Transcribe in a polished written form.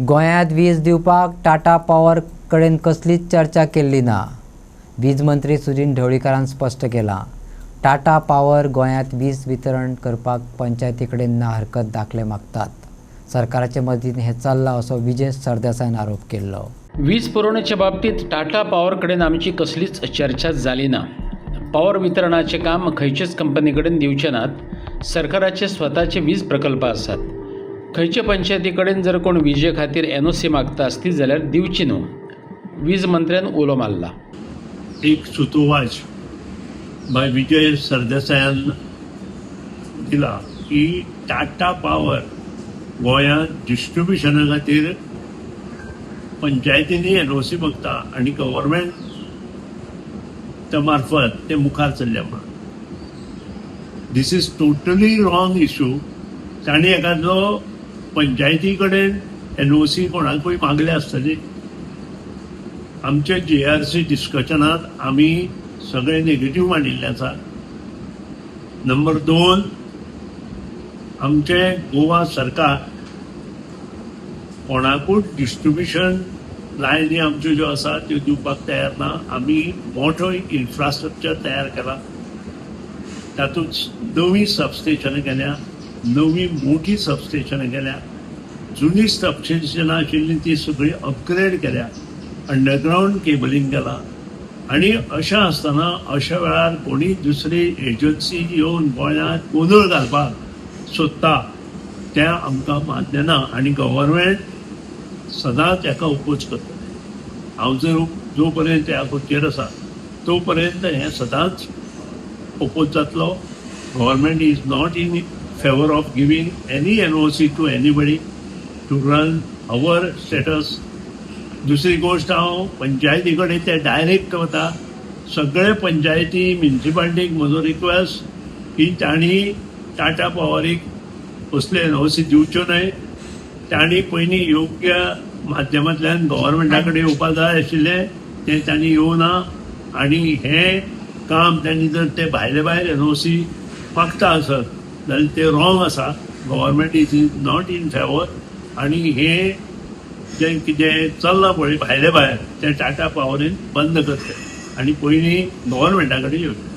गोंयांत वीज दिवपाक टाटा पॉवर कडेन कसलीच चर्चा केल्ली ना. वीज मंत्री सुदीन ढवळीकारान स्पश्ट केलां. टाटा पॉवर गोंयांत वीज वितरण करपाक पंचायती कडेन ना हरकत दाखले मागतात. सरकाराचे मतीन हें चल्लां असो विजय सरदेसायान आरोप केल्लो. वीज पुरवण्याच्या बाबतीत टाटा पॉवर कडेन आमची कसलीच चर्चा जाली ना. पॉवर वितरणाचे काम खंयचेच कंपनी कडेन दिवचे नात. सरकाराचे स्वताचे वीज प्रकल्प आसात. खंयचे पंचायती कडेन जर कोण विजे खातीर NOC मागता आसती जाल्यार दिवची न्हू. वीज मंत्र्यान उलो मारला. एक सुतोवाच बाय विजय सरदेसायान दिला की टाटा पॉवर गोंयांत डिस्ट्रिब्युशना खातीर पंचायतींनी NOC मागता आनी गव्हर्मेंट त्या मार्फत ते मुखार चल्ल्या म्हणून. This is totally wrong issue. तांणी एखादो पंचायती कडेन NOC कोणाकूय मागले आसतली. आमच्या JRC डिस्कशनात आमी सगळे नेगेटिव्ह मांडिल्ले आसा. नंबर 2, आमचे गोवा सरकार कोणाकूच डिस्ट्रिब्युशन लायनी आमच्यो ज्यो आसा त्यो दिवपाक तयार ना. आमी मोठो इन्फ्रास्ट्रक्चर तयार केला. तातूंत नवी सबस्टेशनां केल्या, नवी मोठी सबस्टेशनां केल्या, जुनी सबस्टेशनां आशिल्लीं ती सगळी अपग्रेड केल्या, अंडरग्राउंड केबलिंग केला. आनी अशें आसतना अशा वेळार कोणी दुसरी एजन्सी येवन गोंयांत गोंदळ घालपाक सोदता तें आमकां मान्य ना. आनी गव्हर्मेंट सदांच हेका ओपोज करता. हांव जो पर्यंत ह्या खुर्चेर आसा तो पर्यंत हें सदांच ओपोज जातलो. Government is not in favour of giving any NOC to anybody to run our states. दुसरी गोष्ट हांव पंचायती कडेन ते डायरेक्ट वता. सगळे पंचायती म्युनिसिपालिटीक म्हजो रिक्वेस्ट की तांणी टाटा पॉवरीक असले NOC दिवच्यो न्हय. तांणी पयलीं योग्य माध्यमांतल्यान गव्हर्मेंटा कडेन येवपाक जाय आशिल्लें, तें तांणी येवना. आनी हें काम तांणी जर ते भायले भायर NOC मागता आसत जाल्यार तें रॉंग आसा. Government is not in favour. आनी हें जें कितें चल्लां पळय भायले भायर तें टाटा पॉवरीन बंद करचें आनी पयलीं गव्हर्मेंटा कडेन येवचें.